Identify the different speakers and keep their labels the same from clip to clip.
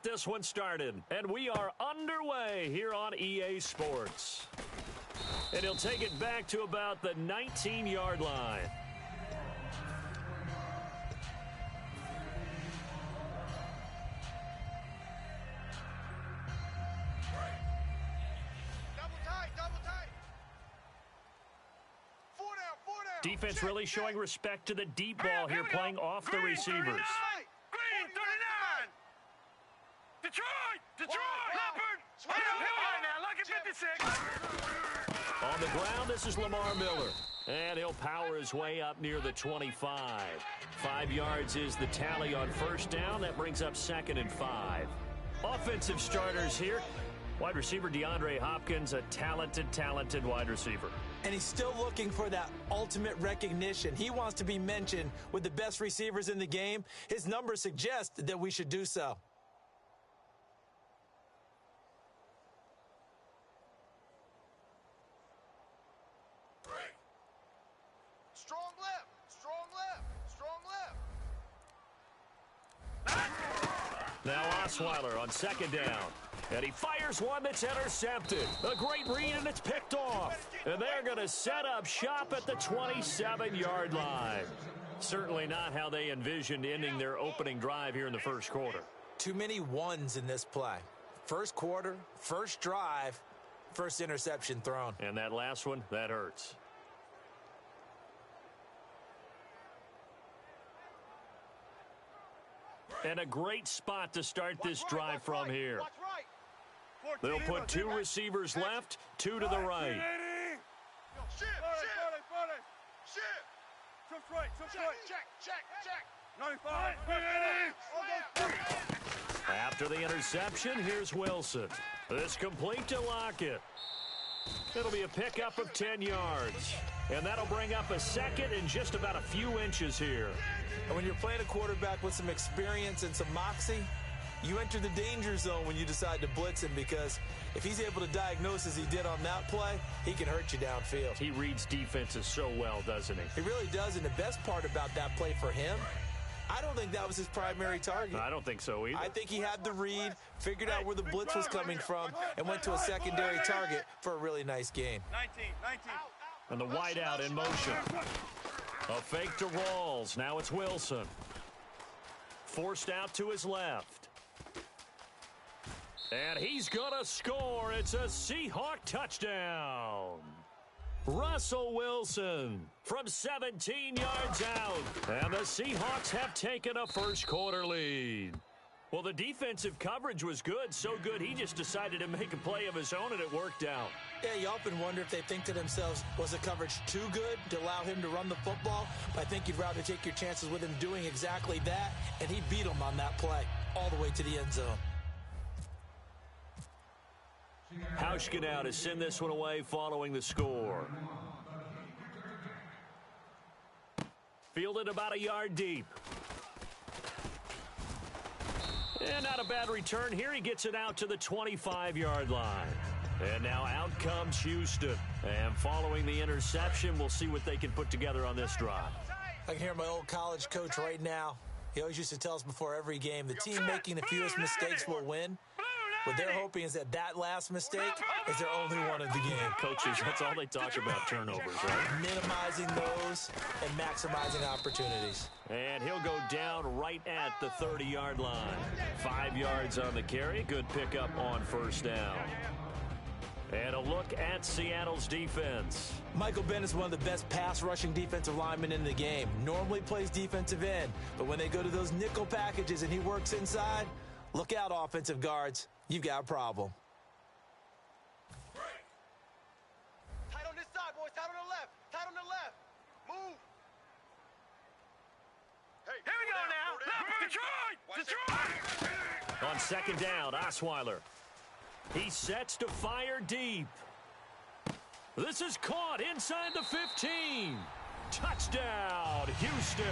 Speaker 1: This one started, and we are underway here on EA Sports. And he'll take it back to about the 19-yard line.
Speaker 2: Double tight. 4 down.
Speaker 1: Defense really showing respect to the deep ball here, playing off the receivers.
Speaker 2: Green, 39. Detroit. Leopard. Now, look at 56.
Speaker 1: On the ground, this is Lamar Miller. And he'll power his way up near the 25. 5 yards is the tally on first down. That brings up 2nd and 5. Offensive starters here. Wide receiver DeAndre Hopkins, a talented wide receiver.
Speaker 3: And he's still looking for that ultimate recognition. He wants to be mentioned with the best receivers in the game. His numbers suggest that we should do so.
Speaker 2: Strong left.
Speaker 1: Now Osweiler on 2nd down. And he fires one that's intercepted. A great read, and it's picked off. And they're going to set up shop at the 27-yard line. Certainly not how they envisioned ending their opening drive here in the first quarter.
Speaker 3: Too many ones in this play. First quarter, first drive, first interception thrown.
Speaker 1: And that last one, that hurts. And a great spot to start this drive from here. They'll put 2 receivers left, 2 to the right.
Speaker 2: Ship. Check. 95.
Speaker 1: After the interception, here's Wilson. This complete to Lockett. It'll be a pickup of 10 yards. And that'll bring up a 2nd and just about a few inches here.
Speaker 3: And when you're playing a quarterback with some experience and some moxie, you enter the danger zone when you decide to blitz him, because if he's able to diagnose as he did on that play, he can hurt you downfield.
Speaker 1: He reads defenses so well, doesn't he?
Speaker 3: He really does, and the best part about that play for him, I don't think that was his primary target.
Speaker 1: I don't think so either.
Speaker 3: I think he had the read, figured out where the blitz was coming from, and went to a secondary target for a really nice gain.
Speaker 2: 19.
Speaker 1: And the wideout in motion. A fake to Rawls. Now it's Wilson. Forced out to his left. And he's going to score. It's a Seahawk touchdown. Russell Wilson from 17 yards out. And the Seahawks have taken a first quarter lead. Well, the defensive coverage was good, so good he just decided to make a play of his own, and it worked out.
Speaker 3: Yeah, you often wonder if they think to themselves, was the coverage too good to allow him to run the football? But I think you'd rather take your chances with him doing exactly that, and he beat him on that play all the way to the end zone.
Speaker 1: Hauschka now to send this one away following the score. Fielded about a yard deep. And not a bad return here. He gets it out to the 25-yard line. And now out comes Houston. And following the interception, we'll see what they can put together on this drive.
Speaker 3: I can hear my old college coach right now. He always used to tell us before every game, the team making the fewest mistakes will win. What they're hoping is that last mistake is their only one of the game.
Speaker 1: Coaches, that's all they talk about, turnovers, right?
Speaker 3: Minimizing those and maximizing opportunities.
Speaker 1: And he'll go down right at the 30-yard line. 5 yards on the carry. Good pickup on first down. And a look at Seattle's defense.
Speaker 3: Michael Bennett is one of the best pass-rushing defensive linemen in the game. Normally plays defensive end, but when they go to those nickel packages and he works inside, look out, offensive guards. You've got a problem.
Speaker 2: Tight on this side, boys. Tight on the left. Move. Hey, here we go now.
Speaker 1: On
Speaker 2: Detroit.
Speaker 1: 2nd down, Osweiler. He sets to fire deep. This is caught inside the 15. Touchdown, Houston.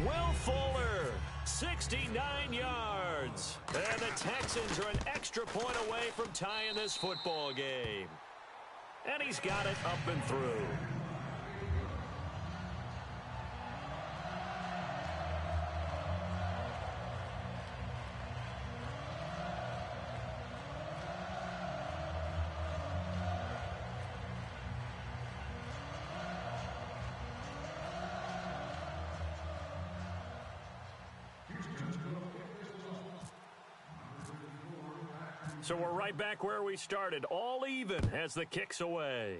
Speaker 1: Will Fuller, 69 yards. And the Texans are an extra point away from tying this football game. And he's got it up and through. So we're right back where we started, all even as the kick's away.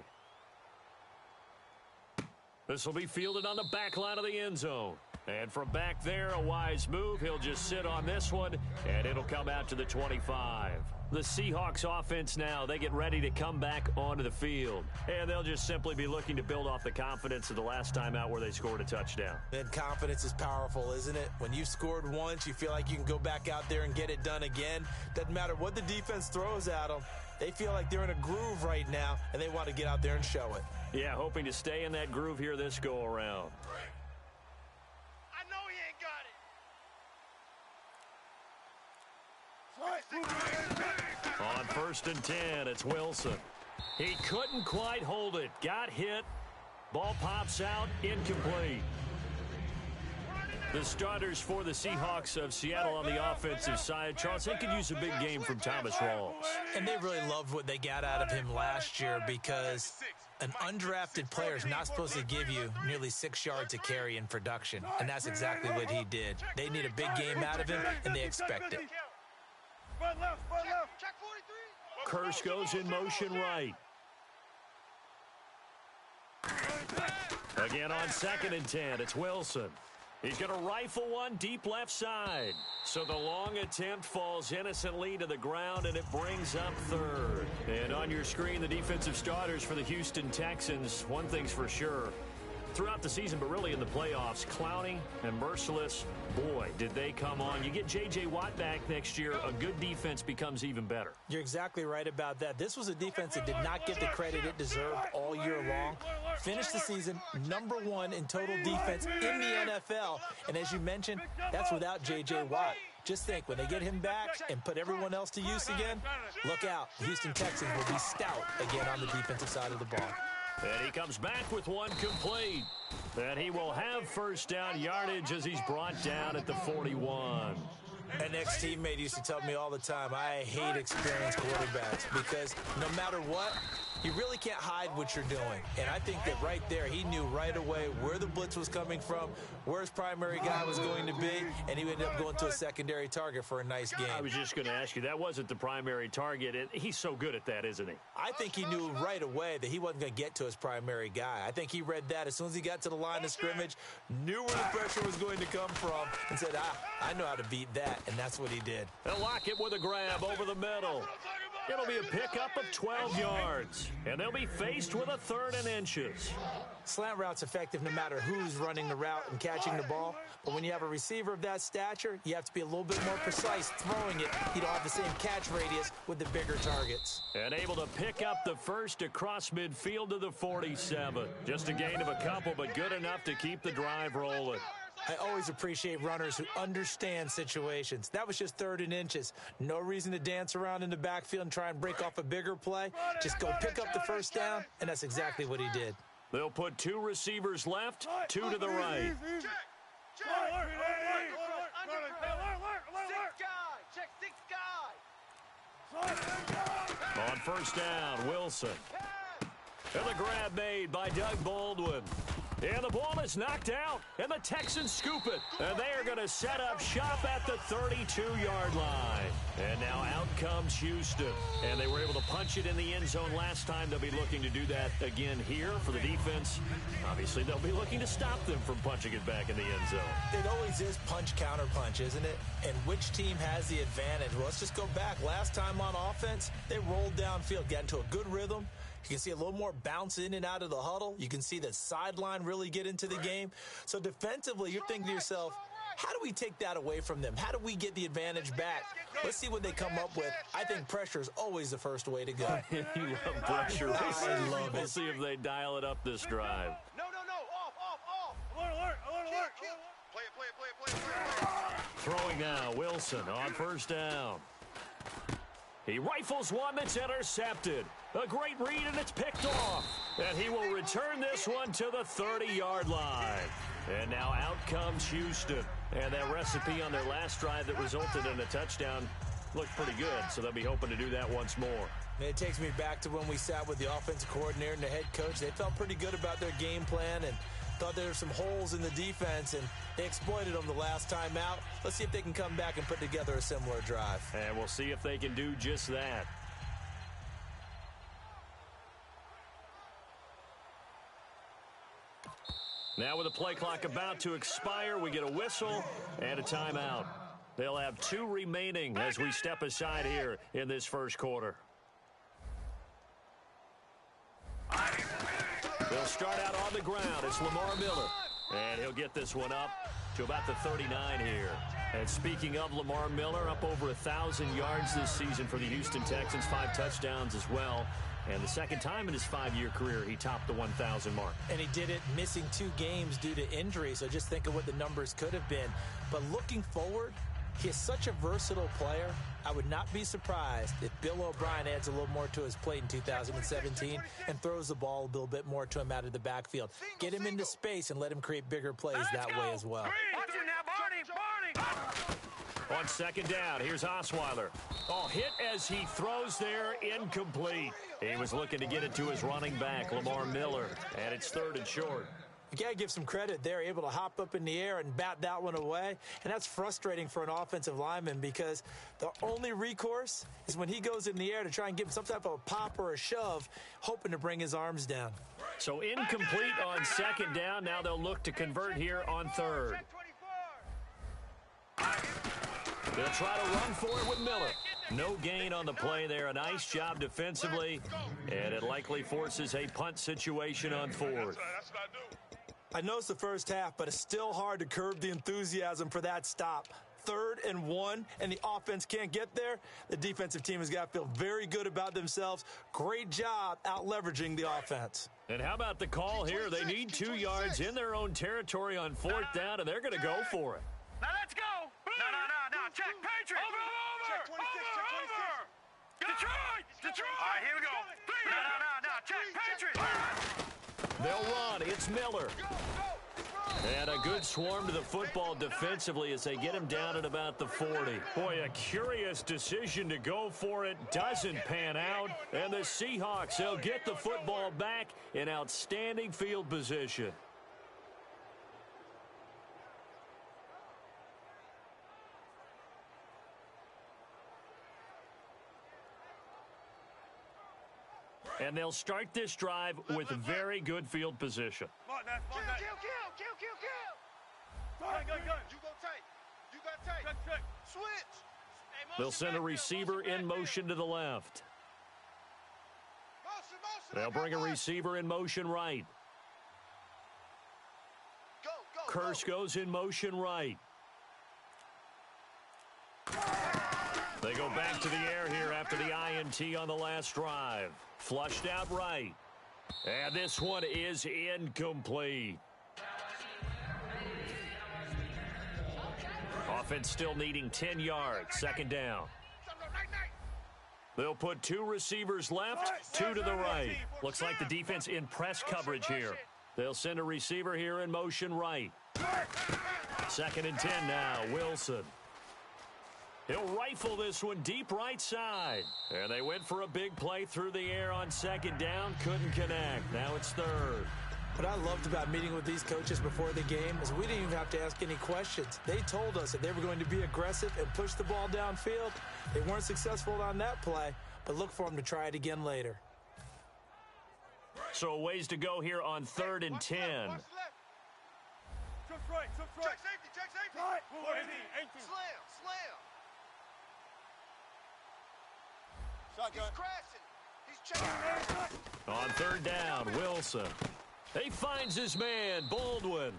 Speaker 1: This will be fielded on the back line of the end zone. And from back there, a wise move. He'll just sit on this one, and it'll come out to the 25. The Seahawks offense now, they get ready to come back onto the field. And they'll just simply be looking to build off the confidence of the last time out where they scored a touchdown.
Speaker 3: And confidence is powerful, isn't it? When you've scored once, you feel like you can go back out there and get it done again. Doesn't matter what the defense throws at them. They feel like they're in a groove right now, and they want to get out there and show it.
Speaker 1: Yeah, hoping to stay in that groove here this go-around.
Speaker 2: I know he ain't got it.
Speaker 1: On 1st and 10, it's Wilson. He couldn't quite hold it. Got hit. Ball pops out, incomplete. The starters for the Seahawks of Seattle on the offensive side. Charles, they could use a big game from Thomas Rawls.
Speaker 3: And they really loved what they got out of him last year because an undrafted player is not supposed to give you nearly 6 yards a carry in production. And that's exactly what he did. They need a big game out of him, and they expect it.
Speaker 1: Kirsch goes in motion right. Again on 2nd and 10, it's Wilson. He's going to rifle one deep left side. So the long attempt falls innocently to the ground, and it brings up 3rd. And on your screen, the defensive starters for the Houston Texans. One thing's for sure. Throughout the season, but really in the playoffs, Clowney and Merciless, boy, did they come on. You get J.J. Watt back next year, a good defense becomes even better.
Speaker 3: You're exactly right about that. This was a defense that did not get the credit it deserved all year long. Finished the season #1 in total defense in the NFL. And as you mentioned, that's without J.J. Watt. Just think, when they get him back and put everyone else to use again, look out. The Houston Texans will be stout again on the defensive side of the ball.
Speaker 1: And he comes back with one complete. And he will have 1st down yardage as he's brought down at the 41.
Speaker 3: An ex-teammate used to tell me all the time, I hate experienced quarterbacks because no matter what, you really can't hide what you're doing. And I think that right there, he knew right away where the blitz was coming from, where his primary guy was going to be, and he ended up going to a secondary target for a nice game.
Speaker 1: I was just going to ask you, that wasn't the primary target. And he's so good at that, isn't he?
Speaker 3: I think he knew right away that he wasn't going to get to his primary guy. I think he read that as soon as he got to the line of scrimmage, knew where the pressure was going to come from, and said, I know how to beat that, and that's what he did.
Speaker 1: They'll lock it with a grab over the middle. It'll be a pickup of 12 yards, and they'll be faced with a 3rd and inches.
Speaker 3: Slant route's effective no matter who's running the route and catching the ball, but when you have a receiver of that stature, you have to be a little bit more precise throwing it. You don't have the same catch radius with the bigger targets.
Speaker 1: And able to pick up the 1st across midfield to the 47. Just a gain of a couple, but good enough to keep the drive rolling.
Speaker 3: I always appreciate runners who understand situations. That was just 3rd and inches. No reason to dance around in the backfield and try and break off a bigger play. Just go pick up the 1st down, and that's exactly what he did.
Speaker 1: They'll put 2 receivers left, 2 to the right.
Speaker 2: Check 6 guy.
Speaker 1: On 1st down, Wilson. And the grab made by Doug Baldwin. And the ball is knocked out, and the Texans scoop it. And they are going to set up shop at the 32-yard line. And now out comes Houston. And they were able to punch it in the end zone last time. They'll be looking to do that again here for the defense. Obviously, they'll be looking to stop them from punching it back in the end zone.
Speaker 3: It always is punch-counter-punch, isn't it? And which team has the advantage? Well, let's just go back. Last time on offense, they rolled downfield, got into a good rhythm. You can see a little more bounce in and out of the huddle. You can see the sideline really get into the game. So defensively, you're thinking to yourself, how do we take that away from them? How do we get the advantage back? Let's see what they come up with. I think pressure is always the first way to go.
Speaker 1: You love pressure.
Speaker 3: I love it.
Speaker 1: We'll see if they dial it up this drive.
Speaker 2: No. Off. Alert. Play it.
Speaker 1: Throwing now, Wilson on 1st down. He rifles one that's intercepted. A great read, and it's picked off. And he will return this one to the 30-yard line. And now out comes Houston. And that recipe on their last drive that resulted in a touchdown looked pretty good, so they'll be hoping to do that once more.
Speaker 3: And it takes me back to when we sat with the offensive coordinator and the head coach. They felt pretty good about their game plan, and Thought there were some holes in the defense, and they exploited them the last time out. Let's see if they can come back and put together a similar drive.
Speaker 1: And we'll see if they can do just that. Now with the play clock about to expire, we get a whistle and a timeout. They'll have 2 remaining as we step aside here in this first quarter. They'll start out on the ground. It's Lamar Miller. And he'll get this one up to about the 39 here. And speaking of Lamar Miller, up over 1,000 yards this season for the Houston Texans, 5 touchdowns as well. And the second time in his 5-year career, he topped the 1,000 mark.
Speaker 3: And he did it missing 2 games due to injury, so just think of what the numbers could have been. But looking forward, he is such a versatile player. I would not be surprised if Bill O'Brien adds a little more to his plate in 2017 and throws the ball a little bit more to him out of the backfield. Get him into space and let him create bigger plays that way as well.
Speaker 2: Watch it now, Barney!
Speaker 1: On second down, here's Osweiler. Oh, hit as he throws there, incomplete. He was looking to get it to his running back, Lamar Miller, and it's 3rd and short.
Speaker 3: You got to give some credit. They're able to hop up in the air and bat that one away, and that's frustrating for an offensive lineman because the only recourse is when he goes in the air to try and give some type of a pop or a shove, hoping to bring his arms down.
Speaker 1: So incomplete on second down. Now they'll look to convert here on 3rd. They'll try to run for it with Miller. No gain on the play there. A nice job defensively, and it likely forces a punt situation on 4th.
Speaker 3: I know it's the first half, but it's still hard to curb the enthusiasm for that stop. 3rd and 1, and the offense can't get there. The defensive team has got to feel very good about themselves. Great job out leveraging the offense.
Speaker 1: And how about the call here? They need 2 yards in their own territory on 4th down, and they're going to go for it.
Speaker 2: Now let's go! No. Check, Patriots! Over! Detroit! All right, here we go. No. Check, Patriots!
Speaker 1: They'll run. It's Miller. And a good swarm to the football defensively as they get him down at about the 40. Boy, a curious decision to go for it. Doesn't pan out. And the Seahawks, they'll get the football back in outstanding field position. And they'll start this drive with very good field position.
Speaker 2: Kill! Go. You go tight. Check. Switch.
Speaker 1: They'll send a receiver in motion to the left.
Speaker 2: Motion.
Speaker 1: They'll bring a receiver in motion right.
Speaker 2: Go.
Speaker 1: Curse goes in motion right. They go back to the air here after the INT on the last drive. Flushed out right. And this one is incomplete. Offense still needing 10 yards. Second down. They'll put 2 receivers left, 2 to the right. Looks like the defense in press coverage here. They'll send a receiver here in motion right. 2nd and 10 now. Wilson. He'll rifle this one deep right side. And they went for a big play through the air on second down. Couldn't connect. Now it's 3rd.
Speaker 3: What I loved about meeting with these coaches before the game is we didn't even have to ask any questions. They told us that they were going to be aggressive and push the ball downfield. They weren't successful on that play, but look for them to try it again later.
Speaker 1: So a ways to go here on 3rd and 10.
Speaker 2: Check safety. Right. Slam. Shotgun. He's crashing.
Speaker 1: On 3rd down, Wilson. He finds his man, Baldwin.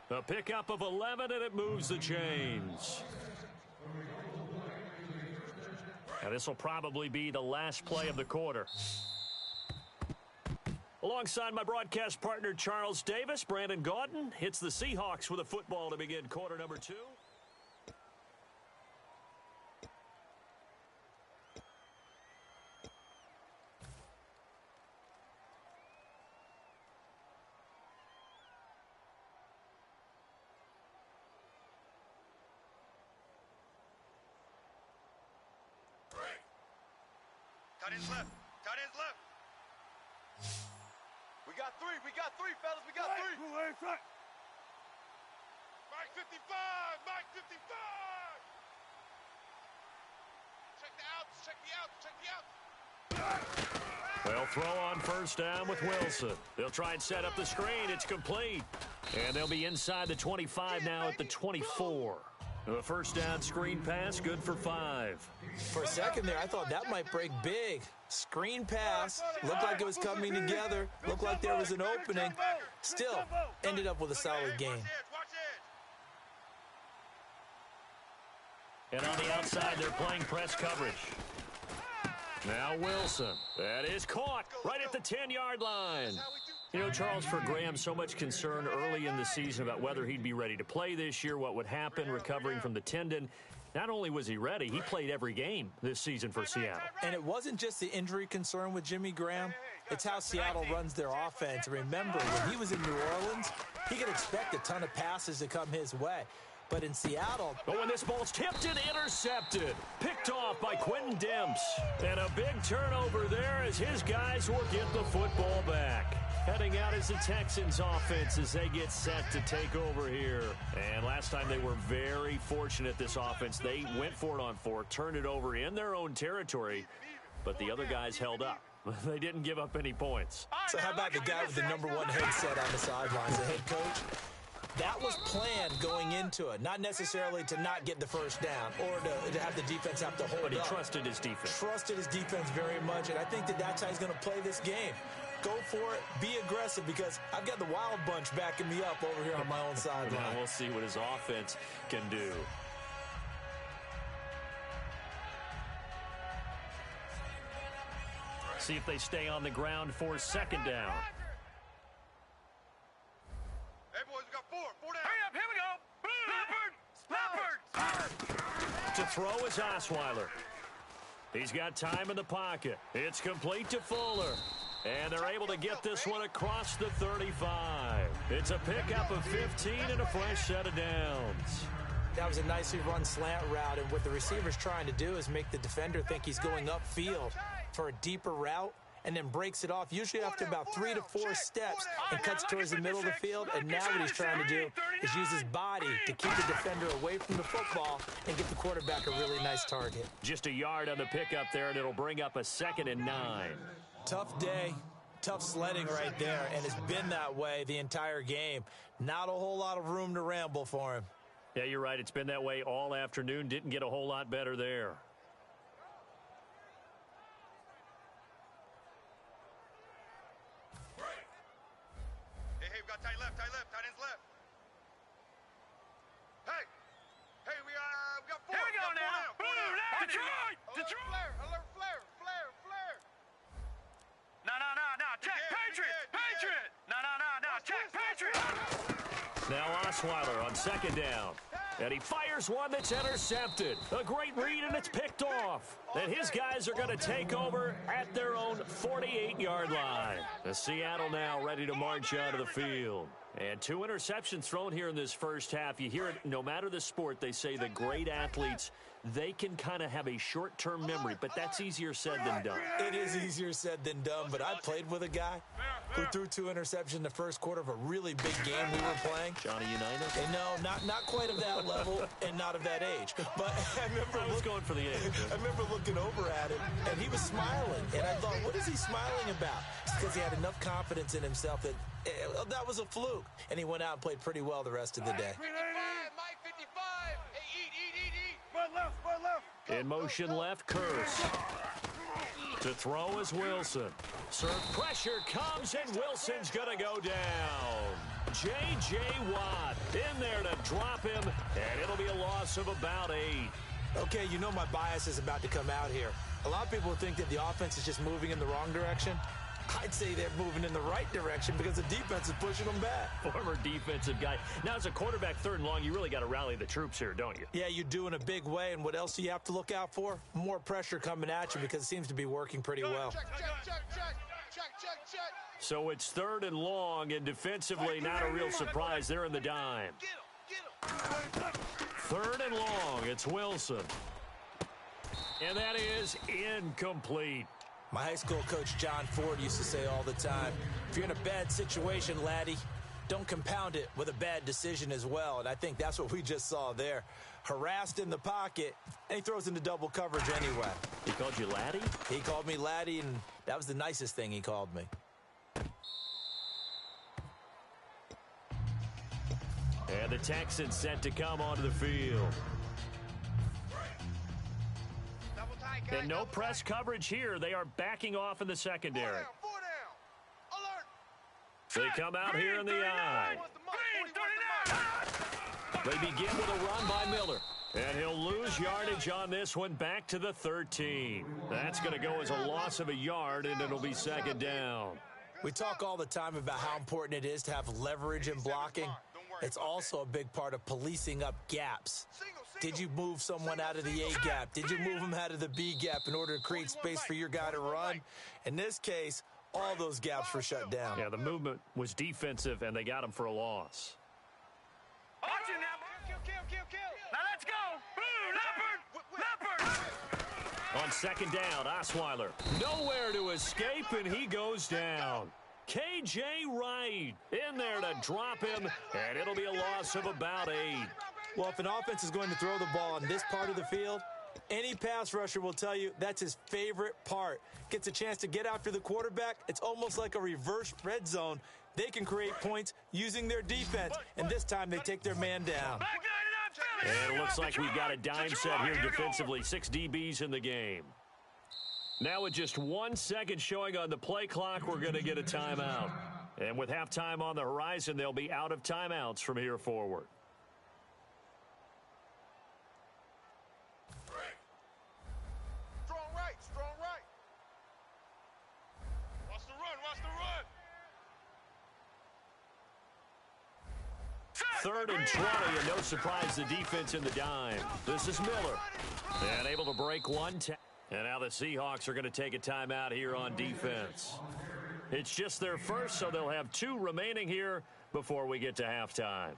Speaker 1: A pickup of 11, and it moves the chains. Now this will probably be the last play of the quarter. Alongside my broadcast partner, Charles Davis, Brandon Gaudin hits the Seahawks with a football to begin quarter number 2.
Speaker 2: Tight ends left. We got three, fellas. We got three. Mike 55! Mike 55! Check the outs.
Speaker 1: They'll throw on first down with Wilson. They'll try and set up the screen. It's complete. And they'll be inside the 25 now at the 24. The first down screen pass, good for 5.
Speaker 3: For a second there, I thought that might break big. Screen pass, looked like it was coming together, looked like there was an opening. Still, ended up with a solid game.
Speaker 1: And on the outside, they're playing press coverage. Now Wilson. That is caught right at the 10-yard line. You know, Charles, for Graham, so much concern early in the season about whether he'd be ready to play this year, what would happen recovering from the tendon. Not only was he ready, he played every game this season for Seattle.
Speaker 3: And it wasn't just the injury concern with Jimmy Graham. It's how Seattle runs their offense. Remember, when he was in New Orleans, he could expect a ton of passes to come his way. But in Seattle...
Speaker 1: But when this ball's tipped and intercepted, picked off by Quentin Demps. And a big turnover there as his guys will get the football back. Heading out is the Texans offense as they get set to take over here. And last time they were very fortunate, this offense. They went for it on 4, turned it over in their own territory, but the other guys held up. They didn't give up any points.
Speaker 3: So how about the guy with the number 1 headset on the sidelines, the head coach? That was planned going into it, not necessarily to not get the first down or to have the defense have to hold up.
Speaker 1: But he trusted his defense.
Speaker 3: Trusted his defense very much, and I think that's how he's going to play this game. Go for it, be aggressive, because I've got the wild bunch backing me up over here on my own sideline.
Speaker 1: Now we'll see what his offense can do. See if they stay on the ground for second down.
Speaker 2: Hey, boys, we got 4 down.
Speaker 4: Hurry up, here we go. Stafford!
Speaker 1: To throw is Osweiler. He's got time in the pocket. It's complete to Fuller. And they're able to get this one across the 35. It's a pickup of 15 and a fresh set of downs.
Speaker 3: That was a nicely run slant route, and what the receiver's trying to do is make the defender think he's going upfield for a deeper route, and then breaks it off, usually after about 3 to 4 steps, and cuts towards the middle of the field. And now what he's trying to do is use his body to keep the defender away from the football and get the quarterback a really nice target.
Speaker 1: Just a yard on the pickup there, and it'll bring up a 2nd and 9.
Speaker 3: Tough day, tough sledding right there, and it's been that way the entire game. Not a whole lot of room to ramble for him.
Speaker 1: Yeah, you're right. It's been that way all afternoon. Didn't get a whole lot better there.
Speaker 2: Hey, we got tight left, tight ends left. Hey, we got 4.
Speaker 4: Here we go now. Detroit!
Speaker 2: Flare.
Speaker 4: No. Check, Patriot! No. Check, Patriot!
Speaker 1: Now Osweiler on second down. And he fires one that's intercepted. A great read, and it's picked off. And his guys are going to take over at their own 48-yard line. The Seattle now ready to march out of the field. And 2 interceptions thrown here in this first half. You hear it, no matter the sport, they say the great athletes, they can kind of have a short-term memory, but that's easier said than done.
Speaker 3: It is easier said than done, but I played with a guy who threw 2 interceptions in the first quarter of a really big game we were playing.
Speaker 1: Johnny Unitas?
Speaker 3: And no, not quite of that level and not of that age. But I remember
Speaker 1: going for the age.
Speaker 3: I remember looking over at him, and he was smiling. And I thought, what is he smiling about? It's because he had enough confidence in himself that that was a fluke. And he went out and played pretty well the rest of the day.
Speaker 2: Mike 55. Hey, eat.
Speaker 4: One left.
Speaker 1: In motion left, Curse. To throw is Wilson. Serve pressure comes, and Wilson's going to go down. J.J. Watt in there to drop him, and it'll be a loss of about 8.
Speaker 3: Okay, you know my bias is about to come out here. A lot of people think that the offense is just moving in the wrong direction. I'd say they're moving in the right direction because the defense is pushing them back.
Speaker 1: Former defensive guy. Now, as a quarterback 3rd and long, you really got to rally the troops here, don't you?
Speaker 3: Yeah, you do in a big way. And what else do you have to look out for? More pressure coming at you because it seems to be working pretty well.
Speaker 2: Check.
Speaker 1: So it's 3rd and long, and defensively, not a real surprise. They're in the dime.
Speaker 2: Get him.
Speaker 1: 3rd and long. It's Wilson. And that is incomplete.
Speaker 3: My high school coach, John Ford, used to say all the time, if you're in a bad situation, laddie, don't compound it with a bad decision as well. And I think that's what we just saw there. Harassed in the pocket, and he throws into double coverage anyway.
Speaker 1: He called you laddie?
Speaker 3: He called me laddie, and that was the nicest thing he called me.
Speaker 1: And the Texans set to come onto the field.
Speaker 4: Double tight, guys.
Speaker 1: And no
Speaker 4: Double
Speaker 1: press
Speaker 4: tight.
Speaker 1: coverage here. They are backing off in the secondary.
Speaker 4: Four down. Alert.
Speaker 1: They come out here in the eye.
Speaker 4: Wants the money. Green, 39.
Speaker 1: They begin with a run by Miller. And he'll lose yardage on this one back to the 13. That's going to go as a loss of a yard, and it'll be second down.
Speaker 3: We talk all the time about how important it is to have leverage in blocking. It's also a big part of policing up gaps. Did you move someone out of the A gap? Did you move them out of the B gap in order to create space for your guy to run? In this case, all those gaps were shut down.
Speaker 1: Yeah, the movement was defensive, and they got him for a loss.
Speaker 4: Watch it now. Kill. Now let's go. Blue, leopard.
Speaker 1: On second down, Osweiler. Nowhere to escape, and he goes down. K.J. Wright in there to drop him, and it'll be a loss of about 8.
Speaker 3: Well, if an offense is going to throw the ball on this part of the field, any pass rusher will tell you that's his favorite part. Gets a chance to get after the quarterback. It's almost like a reverse red zone. They can create points using their defense, and this time they take their man down.
Speaker 1: And it looks like we've got a dime set here defensively. 6 DBs in the game. Now with just 1 second showing on the play clock, we're going to get a timeout. And with halftime on the horizon, they'll be out of timeouts from here forward.
Speaker 4: Strong right. Watch the run.
Speaker 1: Third and 20, and no surprise, the defense in the dime. This is Miller. And able to break one. And now the Seahawks are going to take a timeout here on defense. It's just their first, so they'll have 2 remaining here before we get to halftime.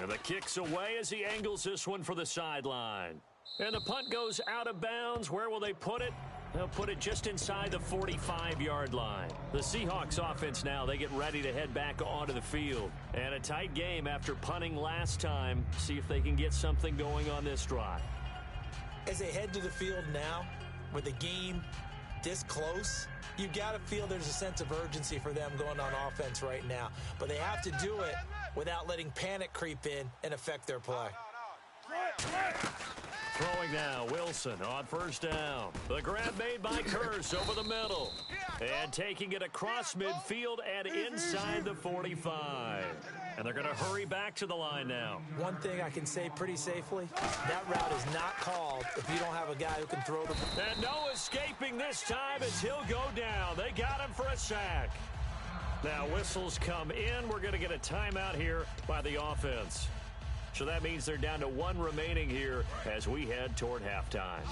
Speaker 1: And the kick's away as he angles this one for the sideline. And the punt goes out of bounds. Where will they put it? They'll put it just inside the 45-yard line. The Seahawks offense now, they get ready to head back onto the field. And a tight game after punting last time. See if they can get something going on this drive.
Speaker 3: As they head to the field now, with the game this close, you got to feel there's a sense of urgency for them going on offense right now. But they have to do it without letting panic creep in and affect their play.
Speaker 1: Throwing now, Wilson on first down. The grab made by Kearse over the middle. And taking it across midfield and inside the 45. And they're going to hurry back to the line now.
Speaker 3: One thing I can say pretty safely, that route is not called if you don't have a guy who can throw the...
Speaker 1: And no escaping this time as he'll go down. They got him for a sack. Now whistles come in. We're going to get a timeout here by the offense. So that means they're down to 1 remaining here as we head toward halftime.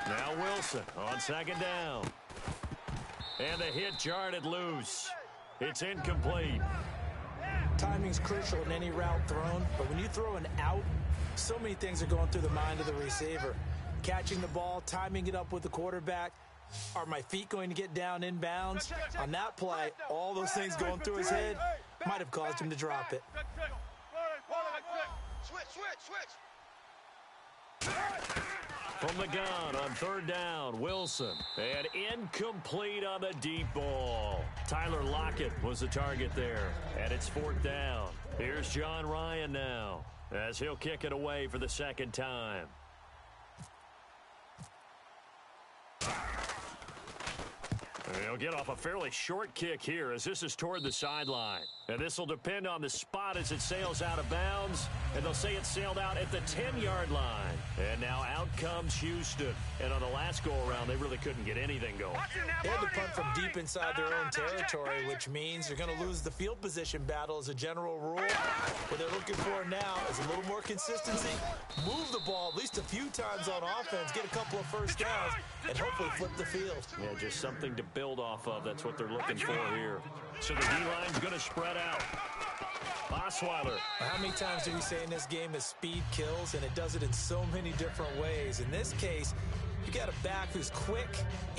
Speaker 1: Now Wilson on second down. And the hit jarred loose. It's incomplete.
Speaker 3: Timing's crucial in any route thrown, but when you throw an out, so many things are going through the mind of the receiver. Catching the ball, timing it up with the quarterback. Are my feet going to get down inbounds? On that play, all those things going through his head might have caused him to drop it.
Speaker 1: From the gun on third down, Wilson. And incomplete on the deep ball. Tyler Lockett was the target there. And it's 4th down. Here's John Ryan now as he'll kick it away for the second time. He'll get off a fairly short kick here as this is toward the sideline. And this will depend on the spot as it sails out of bounds. And they'll say it sailed out at the 10-yard line. And now out comes Houston. And on the last go-around, they really couldn't get anything going.
Speaker 3: They had to punt from deep inside their own territory, which means they're going to lose the field position battle as a general rule. What they're looking for now is a little more consistency, move the ball at least a few times on offense, get a couple of first downs, and hopefully flip the field.
Speaker 1: Yeah, just something to build off of. That's what they're looking for here. So the D-line's going to spread out. Osweiler.
Speaker 3: How many times do we say in this game that speed kills, and it does it in so many different ways? In this case, you got a back who's quick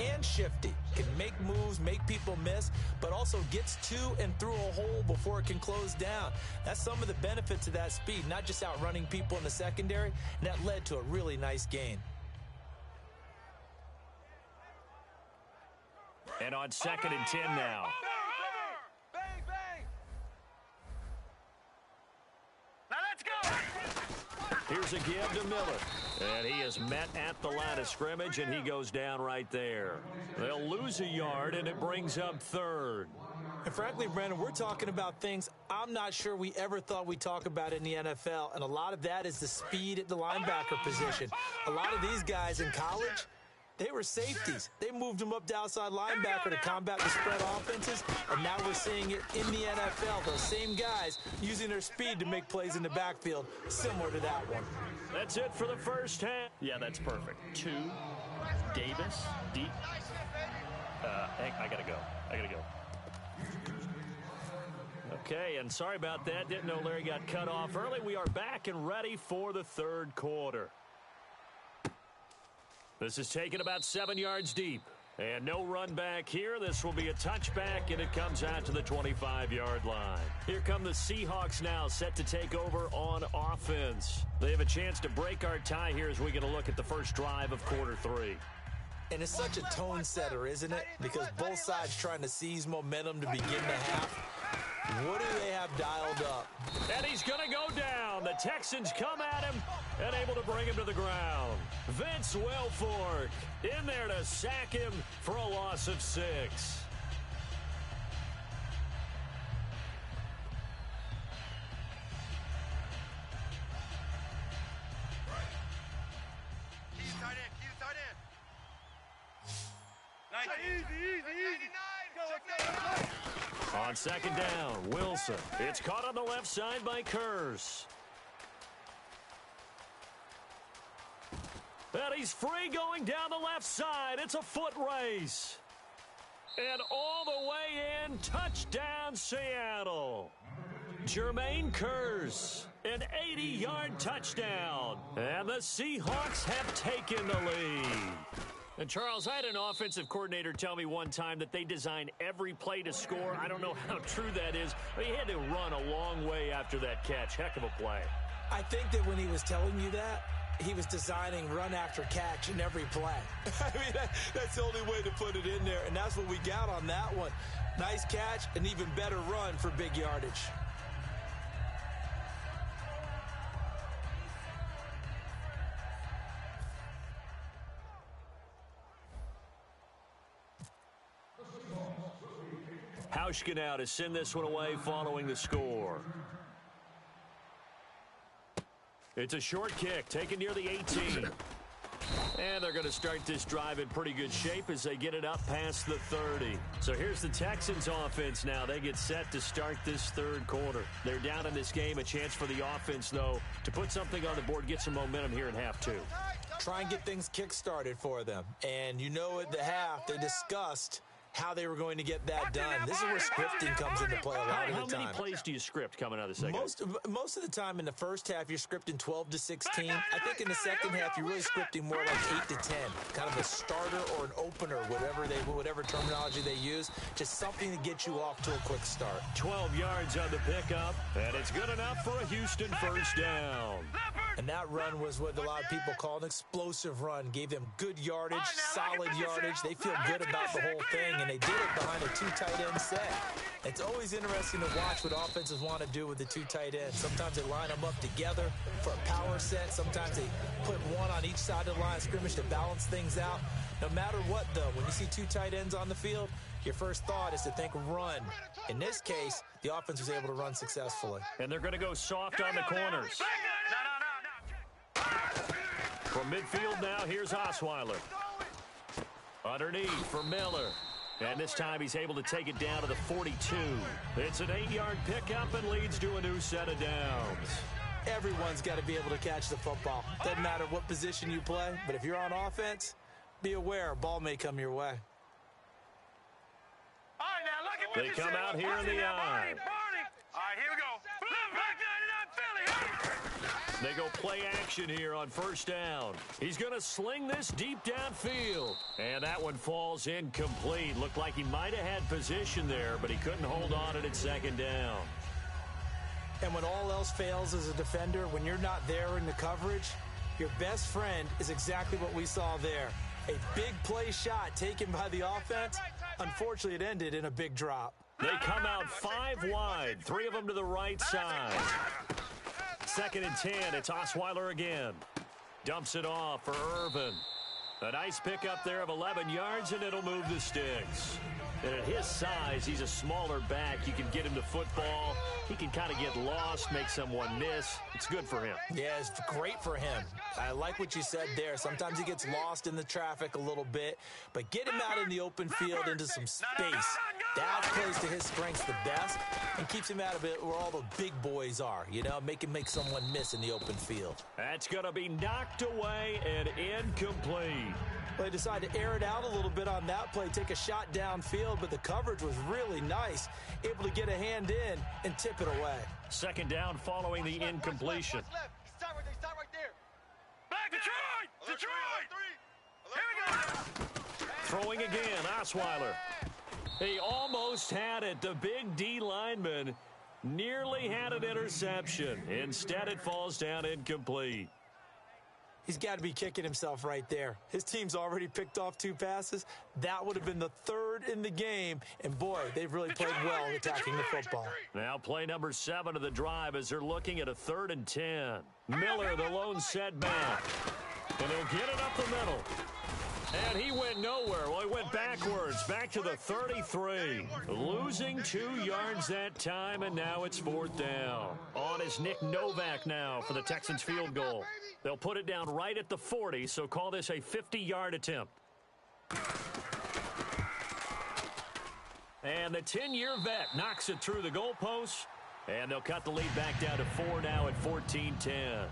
Speaker 3: and shifty, can make moves, make people miss, but also gets to and through a hole before it can close down. That's some of the benefits of that speed, not just outrunning people in the secondary, and that led to a really nice gain.
Speaker 1: And on 2nd and 10 now.
Speaker 2: Bang, bang!
Speaker 4: Now let's go!
Speaker 1: Here's a give to Miller. And he is met at the line of scrimmage, and he goes down right there. They'll lose a yard, and it brings up 3rd.
Speaker 3: And frankly, Brandon, we're talking about things I'm not sure we ever thought we'd talk about in the NFL, and a lot of that is the speed at the linebacker position. A lot of these guys in college, they were safeties. They moved them up to outside linebacker to combat the spread offenses, and now we're seeing it in the NFL. Those same guys using their speed to make plays in the backfield, similar to that one.
Speaker 1: That's it for the first half. Yeah, that's perfect. 2, Davis, deep. Hey, I got to go. Okay, and sorry about that. Didn't know Larry got cut off early. We are back and ready for the 3rd quarter. This is taken about 7 yards deep. And no run back here. This will be a touchback, and it comes out to the 25-yard line. Here come the Seahawks now, set to take over on offense. They have a chance to break our tie here as we get a look at the first drive of quarter 3.
Speaker 3: And it's such a tone setter, isn't it? Because both sides trying to seize momentum to begin the half. What do they have dialed up?
Speaker 1: And he's going to go down. The Texans come at him and able to bring him to the ground. Vince Wilfork in there to sack him for a loss of 6.
Speaker 4: Nice. Easy. Go.
Speaker 1: On 2nd down, Wilson. It's caught on the left side by Kurz. And he's free going down the left side. It's a foot race. And all the way in, touchdown Seattle. Jermaine Kurz, an 80-yard touchdown. And the Seahawks have taken the lead. And, Charles, I had an offensive coordinator tell me one time that they design every play to score. I don't know how true that is. But he had to run a long way after that catch. Heck of a play.
Speaker 3: I think that when he was telling you that, he was designing run after catch in every play. I mean, that's the only way to put it in there, and that's what we got on that one. Nice catch, an even better run for big yardage.
Speaker 1: Hauschka now to send this one away following the score. It's a short kick taken near the 18. And they're going to start this drive in pretty good shape as they get it up past the 30. So here's the Texans offense now. They get set to start this 3rd quarter. They're down in this game. A chance for the offense, though, to put something on the board, get some momentum here in half 2.
Speaker 3: Try and get things kick-started for them. And you know at the half, they discussed how they were going to get that done. This is where scripting comes into play a lot of the time.
Speaker 1: How many plays do you script coming out of the second?
Speaker 3: Most of the time in the first half, you're scripting 12 to 16. I think in the second half, you're really scripting more like 8 to 10. Kind of a starter or an opener, whatever terminology they use. Just something to get you off to a quick start.
Speaker 1: 12 yards on the pickup, and it's good enough for a Houston first down.
Speaker 3: And that run was what a lot of people call an explosive run. Gave them good yardage, solid yardage. They feel good about the whole thing, and they did it behind a 2 tight end set. It's always interesting to watch what offenses want to do with the 2 tight ends. Sometimes they line them up together for a power set. Sometimes they put one on each side of the line of scrimmage to balance things out. No matter what, though, when you see 2 tight ends on the field, your first thought is to think run. In this case, the offense was able to run successfully.
Speaker 1: And they're going to go soft on the corners. From midfield now, here's Osweiler. Underneath for Miller. And this time he's able to take it down to the 42. It's an 8-yard pickup and leads to a new set of downs.
Speaker 3: Everyone's got to be able to catch the football. Doesn't matter what position you play, but if you're on offense, be aware a ball may come your way.
Speaker 4: All right, now look at what
Speaker 1: They come out here in the eye.
Speaker 4: All right, here we go.
Speaker 1: They go play action here on first down. He's going to sling this deep downfield. And that one falls incomplete. Looked like he might have had position there, but he couldn't hold on at second down.
Speaker 3: And when all else fails as a defender, when you're not there in the coverage, your best friend is exactly what we saw there. A big play shot taken by the offense. Unfortunately, it ended in a big drop.
Speaker 1: They come out 5 wide, 3 of them to the right side. 2nd and 10, it's Osweiler again. Dumps it off for Irvin. A nice pickup there of 11 yards, and it'll move the sticks. And at his size, he's a smaller back. You can get him to football. He can kind of get lost, make someone miss. It's good for him.
Speaker 3: Yeah, it's great for him. I like what you said there. Sometimes he gets lost in the traffic a little bit, but get him out in the open field into some space. That plays to his strengths the best and keeps him out of it where all the big boys are, you know, make him make someone miss in the open field.
Speaker 1: That's going to be knocked away and incomplete.
Speaker 3: Well, they decided to air it out a little bit on that play, take a shot downfield, but the coverage was really nice, able to get a hand in and tip it away.
Speaker 1: 2nd down following the incompletion.
Speaker 2: Stop right there.
Speaker 4: Back Detroit! Detroit! Here we go!
Speaker 1: Throwing again, Osweiler. He almost had it. The big D lineman nearly had an interception. Instead, it falls down incomplete.
Speaker 3: He's got to be kicking himself right there. His team's already picked off 2 passes. That would have been the 3rd in the game. And, boy, they've really played well attacking the football.
Speaker 1: Now play number 7 of the drive as they're looking at a 3rd and 10. Miller, the lone setback. And he'll get it up the middle. And he went nowhere. Well, he went backwards, back to the 33. Losing 2 yards that time, and now it's 4th down. On is Nick Novak now for the Texans field goal. They'll put it down right at the 40, so call this a 50-yard attempt. And the 10-year vet knocks it through the goalpost, and they'll cut the lead back down to 4 now at 14-10.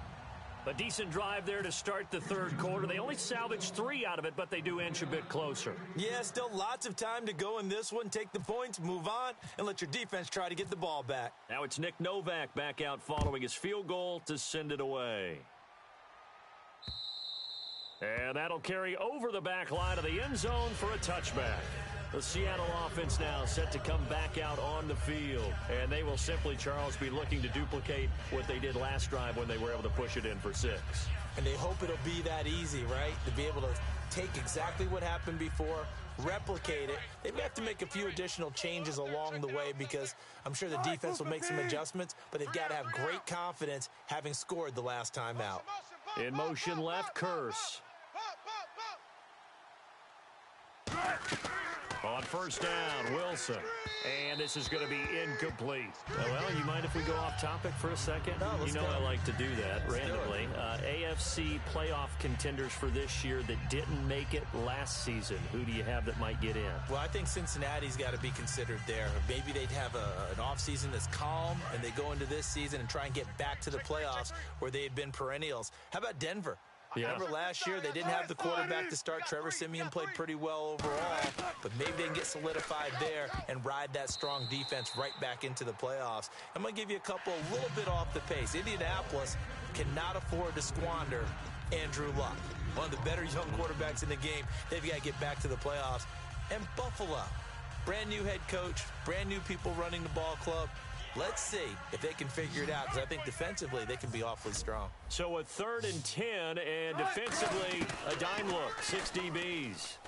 Speaker 1: A decent drive there to start the 3rd quarter. They only salvaged 3 out of it, but they do inch a bit closer.
Speaker 3: Yeah, still lots of time to go in this one. Take the points, move on, and let your defense try to get the ball back.
Speaker 1: Now it's Nick Novak back out following his field goal to send it away. And that'll carry over the back line of the end zone for a touchback. The Seattle offense now set to come back out on the field. And they will simply, Charles, be looking to duplicate what they did last drive when they were able to push it in for 6.
Speaker 3: And they hope it'll be that easy, right? To be able to take exactly what happened before, replicate it. They may have to make a few additional changes along the way because I'm sure the defense will make some adjustments, but they've got to have great confidence having scored the last time out.
Speaker 1: In motion left, Curse. On first down, Wilson. And this is going to be incomplete. Well, you mind if we go off topic for a second?
Speaker 3: No, let's go.
Speaker 1: I like to do that randomly. AFC playoff contenders for this year that didn't make it last season. Who do you have that might get in?
Speaker 3: Well, I think Cincinnati's got to be considered there. Maybe they'd have an offseason that's calm, and they go into this season and try and get back to the playoffs where they had been perennials. How about Denver?
Speaker 1: Yeah.
Speaker 3: Remember last year, they didn't have the quarterback to start. Trevor Siemian played pretty well overall, but maybe they can get solidified there and ride that strong defense right back into the playoffs. I'm going to give you a little bit off the pace. Indianapolis cannot afford to squander Andrew Luck, one of the better young quarterbacks in the game. They've got to get back to the playoffs. And Buffalo, brand new head coach, brand new people running the ball club. Let's see if they can figure it out, because I think defensively they can be awfully strong.
Speaker 1: So a 3rd and 10, and defensively a dime look, 6 DBs.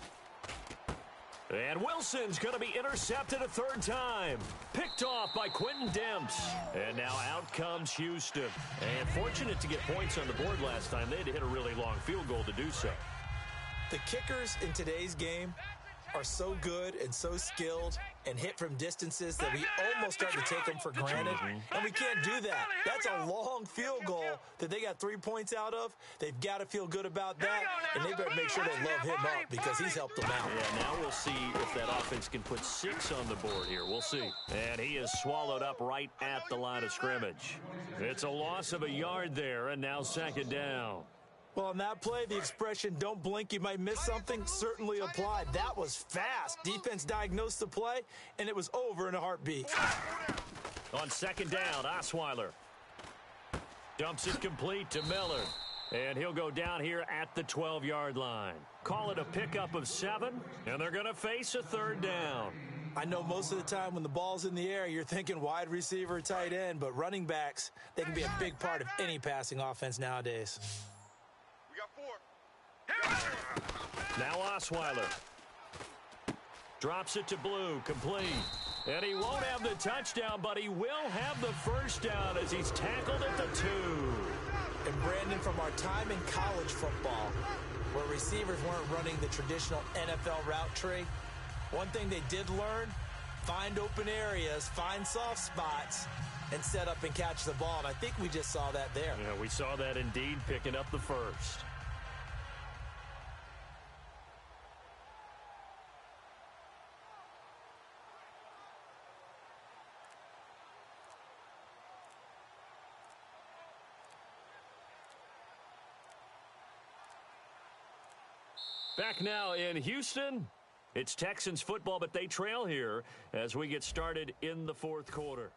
Speaker 1: And Wilson's going to be intercepted a 3rd time. Picked off by Quentin Demps. And now out comes Houston. And fortunate to get points on the board last time. They had to hit a really long field goal to do so.
Speaker 3: The kickers in today's game are so good and so skilled and hit from distances that we almost start to take them for granted, and we can't do that. That's a long field goal that they got 3 points out of. They've got to feel good about that, and they better make sure they love him up because he's helped them out.
Speaker 1: Yeah, now we'll see if that offense can put 6 on the board here. We'll see. And he is swallowed up right at the line of scrimmage. It's a loss of a yard there, and now second down.
Speaker 3: Well, on that play, the expression, don't blink, you might miss something, certainly applied. That was fast. Defense diagnosed the play, and it was over in a heartbeat.
Speaker 1: On second down, Osweiler dumps it complete to Miller. And he'll go down here at the 12-yard line. Call it a pickup of 7, and they're going to face a third down.
Speaker 3: I know most of the time when the ball's in the air, you're thinking wide receiver, tight end, but running backs, they can be a big part of any passing offense nowadays.
Speaker 2: We got 4.
Speaker 1: Now Osweiler drops it to Blue, complete. And he won't have the touchdown, but he will have the first down as he's tackled at the 2.
Speaker 3: And Brandon, from our time in college football, where receivers weren't running the traditional NFL route tree, one thing they did learn, find open areas, find soft spots, and set up and catch the ball. And I think we just saw that there.
Speaker 1: Yeah, we saw that indeed, picking up the first. Back now in Houston, it's Texans football, but they trail here as we get started in the fourth quarter.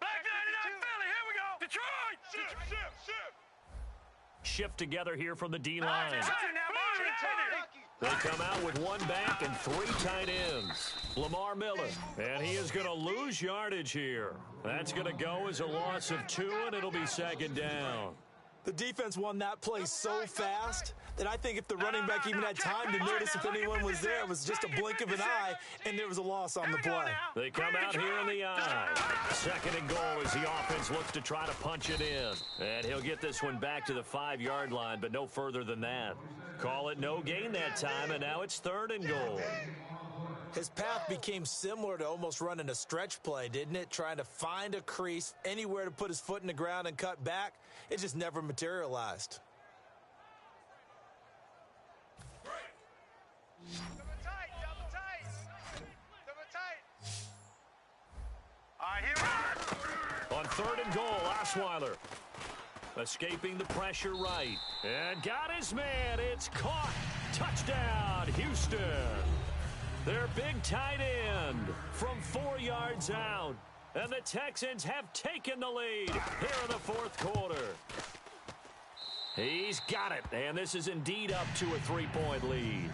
Speaker 4: Black 99 Philly, here we go. Detroit!
Speaker 1: Shift together here from the D-line.
Speaker 2: Kentucky.
Speaker 1: They come out with 1 back and 3 tight ends. Lamar Miller, and he is going to lose yardage here. That's going to go as a loss of 2, and it'll be second down.
Speaker 3: The defense won that play so fast that I think if the running back even had time to notice if anyone was there, it was just a blink of an eye, and there was a loss on the play.
Speaker 1: They come out here in the eye. Second and goal as the offense looks to try to punch it in. And he'll get this one back to the 5-yard line, but no further than that. Call it no gain that time, and now it's third and goal.
Speaker 3: His path became similar to almost running a stretch play, didn't it? Trying to find a crease, anywhere to put his foot in the ground and cut back. It just never materialized.
Speaker 4: All right, here we go.
Speaker 1: On third and goal, Osweiler escaping the pressure right. And got his man. It's caught. Touchdown, Houston. Their big tight end from 4 yards out. And the Texans have taken the lead here in the fourth quarter. He's got it. And this is indeed up to a 3-point lead.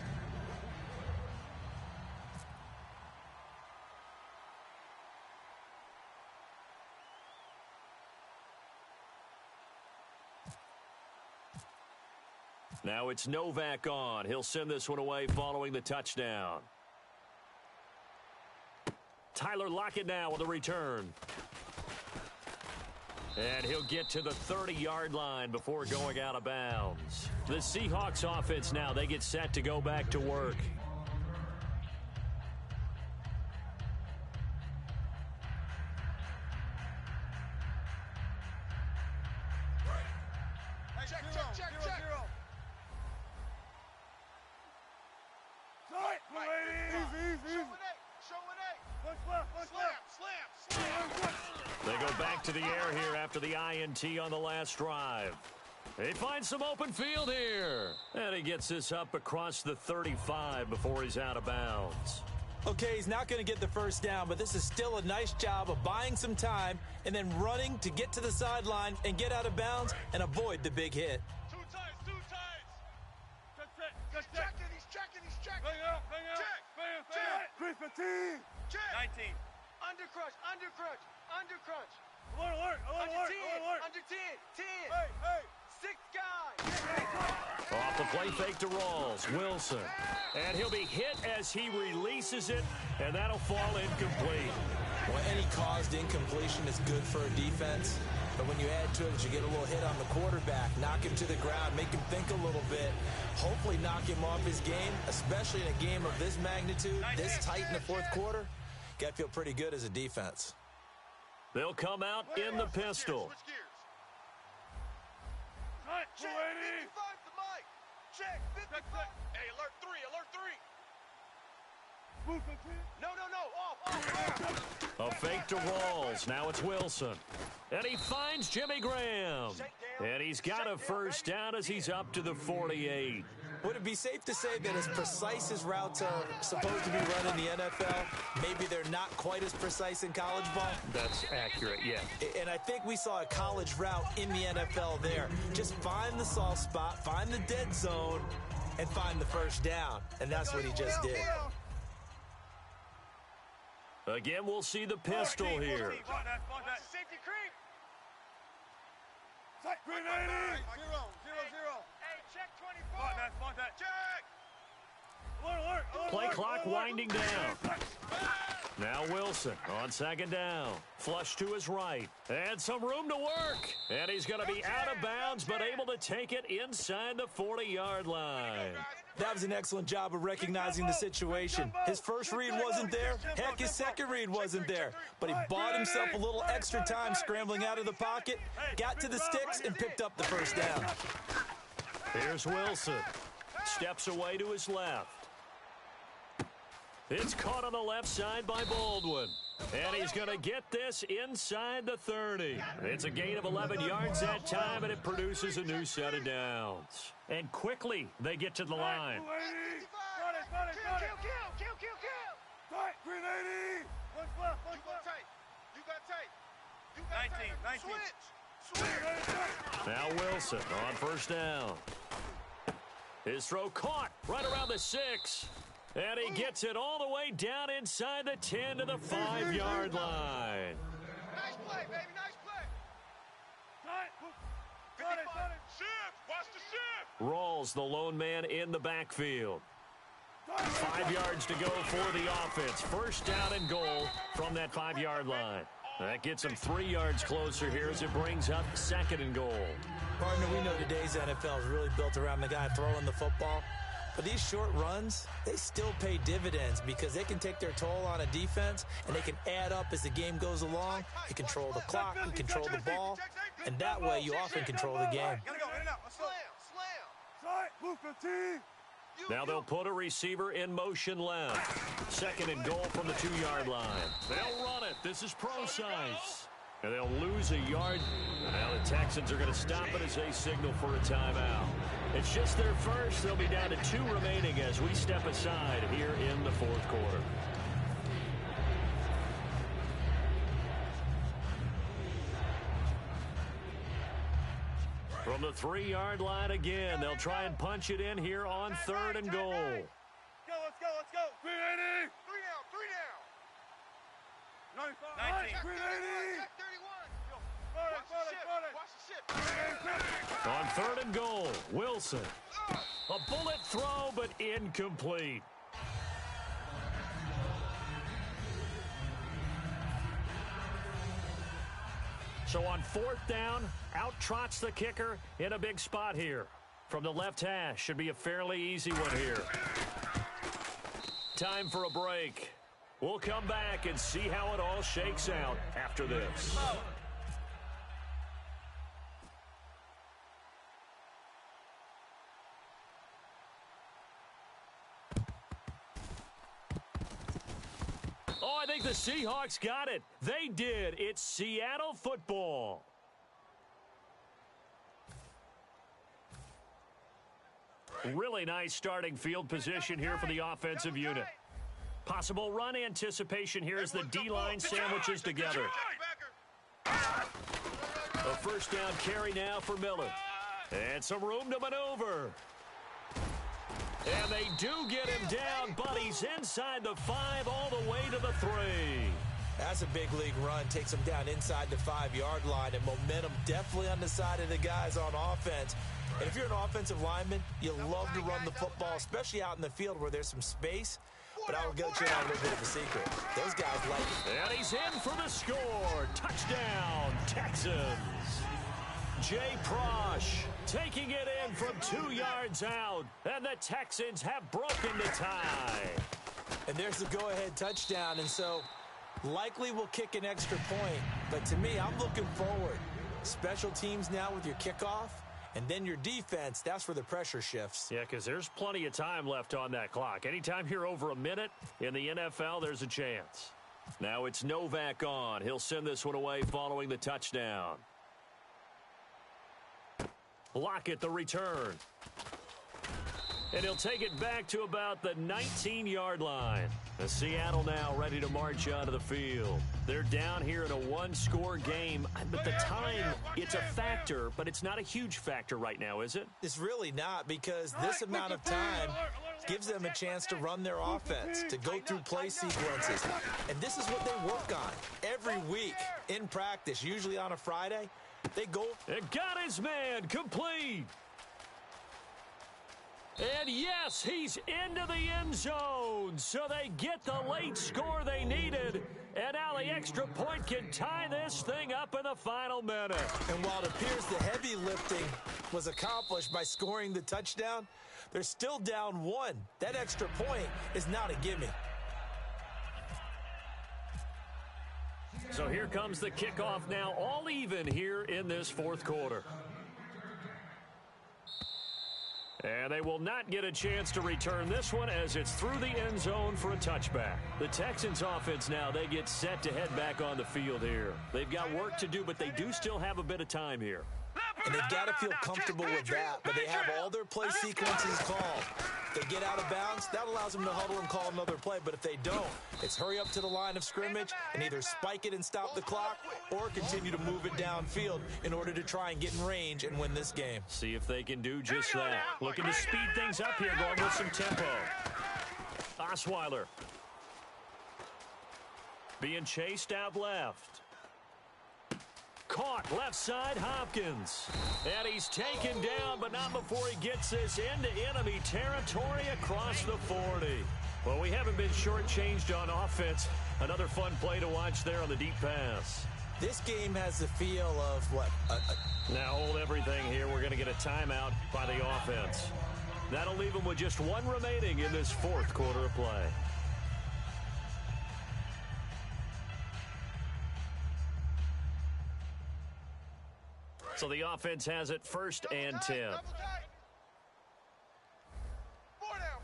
Speaker 1: Now it's Novak on. He'll send this one away following the touchdown. Tyler Lockett now with a return. And he'll get to the 30-yard line before going out of bounds. The Seahawks offense now, they get set to go back to work.
Speaker 2: Check.
Speaker 1: They go back to the air here after the INT on the last drive. He finds some open field here. And he gets this up across the 35 before he's out of bounds.
Speaker 3: Okay, he's not going to get the first down, but this is still a nice job of buying some time and then running to get to the sideline and get out of bounds and avoid the big hit.
Speaker 2: Two tights. He's checking. Bang out. Check. 19. Undercrunch. Under 10. 10. Hey. 6 guys.
Speaker 1: Off The play fake to Rawls. Wilson. And he'll be hit as he releases it, and that'll fall incomplete.
Speaker 3: Well, any caused incompletion is good for a defense. But when you add to it, you get a little hit on the quarterback, knock him to the ground, make him think a little bit, hopefully knock him off his game, especially in a game of this magnitude, this tight in the fourth quarter. Got to feel pretty good as a defense.
Speaker 1: They'll come out in the pistol.
Speaker 2: Check, 55 to Mike. Check, 55. Hey, alert 3, alert 3. No, off.
Speaker 1: A fake to Rawls. Now it's Wilson. And he finds Jimmy Graham. And he's got a first down as he's up to the 48.
Speaker 3: Would it be safe to say that as precise as routes are supposed to be run in the NFL, maybe they're not quite as precise in college ball?
Speaker 1: That's accurate, yeah.
Speaker 3: And I think we saw a college route in the NFL there. Just find the soft spot, find the dead zone, and find the first down. And that's what he just did.
Speaker 1: Again, we'll see the pistol here.
Speaker 2: Safety creep.
Speaker 4: 380.
Speaker 2: 0, 0, 0. Hey, check 24. Check.
Speaker 4: Alert.
Speaker 1: Play clock winding down. Now Wilson on second down. Flush to his right. And some room to work. And he's going to be out of bounds, but able to take it inside the 40-yard line.
Speaker 3: That was an excellent job of recognizing the situation. His first read wasn't there. Heck, his second read wasn't there. But he bought himself a little extra time scrambling out of the pocket, got to the sticks, and picked up the first down.
Speaker 1: Here's Wilson. Steps away to his left. It's caught on the left side by Baldwin. And he's going to get this inside the 30. It's a gain of 11 yards that time, and it produces a new set of downs. And quickly, they get to the line.
Speaker 2: Kill.
Speaker 4: 380.
Speaker 2: What's left? You got tight.
Speaker 4: 19.
Speaker 2: Switch.
Speaker 1: Now Wilson on first down. His throw caught right around the 6. And he gets it all the way down inside the 10 to the 5-yard line.
Speaker 2: Nice play, baby. Nice play. Shift. Watch the shift.
Speaker 1: Rawls, the lone man in the backfield. 5 yards to go for the offense. First down and goal from that 5-yard line. That gets him 3 yards closer here as it brings up second and goal.
Speaker 3: Partner, we know today's NFL is really built around the guy throwing the football. But these short runs, they still pay dividends because they can take their toll on a defense, and they can add up as the game goes along. You control the clock, you control the ball, and that way you often control the game.
Speaker 2: Slam.
Speaker 1: Now they'll put a receiver in motion left. Second and goal from the 2-yard line. They'll run it. This is pro size. And they'll lose a yard. Now the Texans are going to stop it as they signal for a timeout. It's just their first. They'll be down to 2 remaining as we step aside here in the fourth quarter. From the 3-yard line again, they'll try and punch it in here on third and goal.
Speaker 2: Let's go.
Speaker 4: 380.
Speaker 2: 3 down.
Speaker 4: 19. 380.
Speaker 2: Check 31. Watch the ship.
Speaker 1: On third and goal, Wilson. A bullet throw, but incomplete. So on fourth down, out trots the kicker in a big spot here. From the left hash, should be a fairly easy one here. Time for a break. We'll come back and see how it all shakes out after this. Oh, I think the Seahawks got it. They did. It's Seattle football. Really nice starting field position here for the offensive unit. Possible run anticipation here as the D-line sandwiches together. A first down carry now for Miller. And some room to maneuver. And they do get him down, but he's inside the 5 all the way to the 3.
Speaker 3: That's a big league run. Takes them down inside the 5-yard line, and momentum definitely on the side of the guys on offense. And if you're an offensive lineman, you love to run the football, especially out in the field where there's some space. But I will go to you on a little bit of a secret. Those guys like it.
Speaker 1: And he's in for the score. Touchdown, Texans. Jay Prosh taking it in from 2 yards out. And the Texans have broken the tie.
Speaker 3: And there's the go-ahead touchdown. And so likely we'll kick an extra point. But to me, I'm looking forward. Special teams now with your kickoff. And then your defense, that's where the pressure shifts.
Speaker 1: Yeah, because there's plenty of time left on that clock. Anytime you're over a minute in the NFL, there's a chance. Now it's Novak on. He'll send this one away following the touchdown. Lockett the return. And he'll take it back to about the 19-yard line. The Seattle now ready to march onto the field. They're down here in a one-score game. But the time, it's a factor, but it's not a huge factor right now, is it?
Speaker 3: It's really not, because this amount of time gives them a chance to run their offense, to go through play sequences. And this is what they work on every week in practice, usually on a Friday. They go.
Speaker 1: It got his man complete. And yes, he's into the end zone. So they get the late score they needed. And now the extra point can tie this thing up in the final minute.
Speaker 3: And while it appears the heavy lifting was accomplished by scoring the touchdown, they're still down 1. That extra point is not a gimme.
Speaker 1: So here comes the kickoff now, all even here in this fourth quarter. And they will not get a chance to return this one as it's through the end zone for a touchback. The Texans offense now, they get set to head back on the field here. They've got work to do, but they do still have a bit of time here.
Speaker 3: And they've got to feel comfortable with that, but they have all their play sequences called. If they get out of bounds, that allows them to huddle and call another play. But if they don't, it's hurry up to the line of scrimmage and either spike it and stop the clock or continue to move it downfield in order to try and get in range and win this game.
Speaker 1: See if they can do just that. Looking to speed things up here, going with some tempo. Osweiler being chased out left. Caught left side, Hopkins. And he's taken down, but not before he gets this into enemy territory across the 40. Well, we haven't been shortchanged on offense. Another fun play to watch there on the deep pass.
Speaker 3: This game has the feel of what?
Speaker 1: Now hold everything here. We're going to get a timeout by the offense. That'll leave them with just 1 remaining in this fourth quarter of play. So the offense has it 1st and 10.
Speaker 2: 4 down,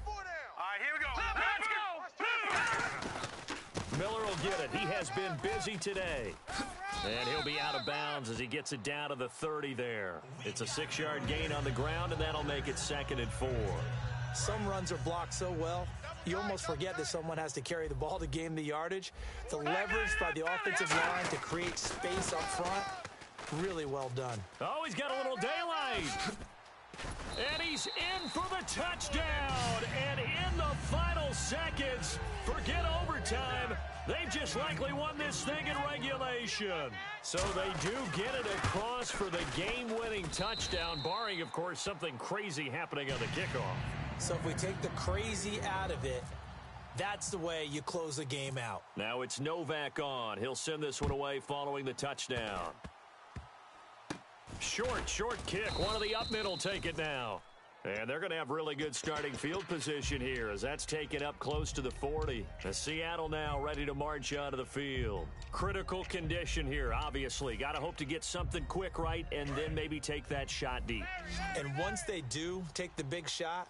Speaker 2: 4 down.
Speaker 4: All right, here we go. Let's go.
Speaker 1: Miller will get it. He has been busy today. And he'll be out of bounds as he gets it down to the 30 there. It's a 6-yard gain on the ground, and that'll make it 2nd and 4.
Speaker 3: Some runs are blocked so well, you almost forget that someone has to carry the ball to gain the yardage. The leverage by the offensive line to create space up front, really well done.
Speaker 1: Oh, he's got a little daylight. And he's in for the touchdown. And in the final seconds, forget overtime. They've just likely won this thing in regulation. So they do get it across for the game-winning touchdown, barring, of course, something crazy happening on the kickoff.
Speaker 3: So if we take the crazy out of it, that's the way you close the game out.
Speaker 1: Now it's Novak on. He'll send this one away following the touchdown. Short kick. One of the up middle take it now. And they're going to have really good starting field position here as that's taken up close to the 40. Seattle now ready to march onto the field. Critical condition here, obviously. Got to hope to get something quick right and then maybe take that shot deep.
Speaker 3: And once they do take the big shot,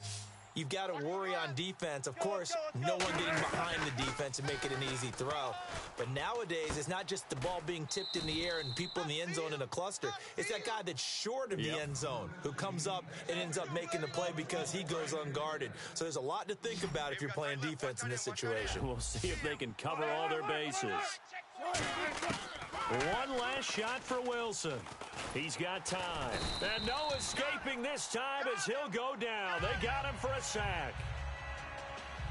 Speaker 3: you've got to worry on defense. Of course, no one getting behind the defense and make it an easy throw. But nowadays, it's not just the ball being tipped in the air and people in the end zone in a cluster. It's that guy that's short of the end zone who comes up and ends up making the play because he goes unguarded. So there's a lot to think about if you're playing defense in this situation.
Speaker 1: We'll see if they can cover all their bases. One last shot for Wilson. He's got time. And no escaping this time as he'll go down. They got him for a sack.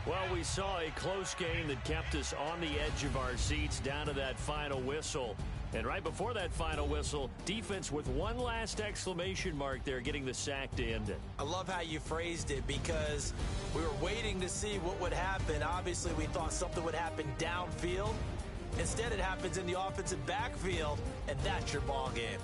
Speaker 1: Well, we saw a close game that kept us on the edge of our seats down to that final whistle. And right before that final whistle, defense with one last exclamation mark there, getting the sack to end it.
Speaker 3: I love how you phrased it because we were waiting to see what would happen. Obviously, we thought something would happen downfield. Instead, it happens in the offensive backfield, and that's your ball game.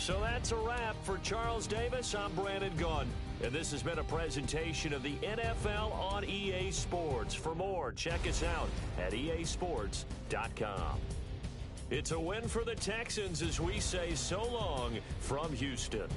Speaker 1: So that's a wrap for Charles Davis. I'm Brandon Gunn, and this has been a presentation of the NFL on EA Sports. For more, check us out at easports.com. It's a win for the Texans as we say so long from Houston.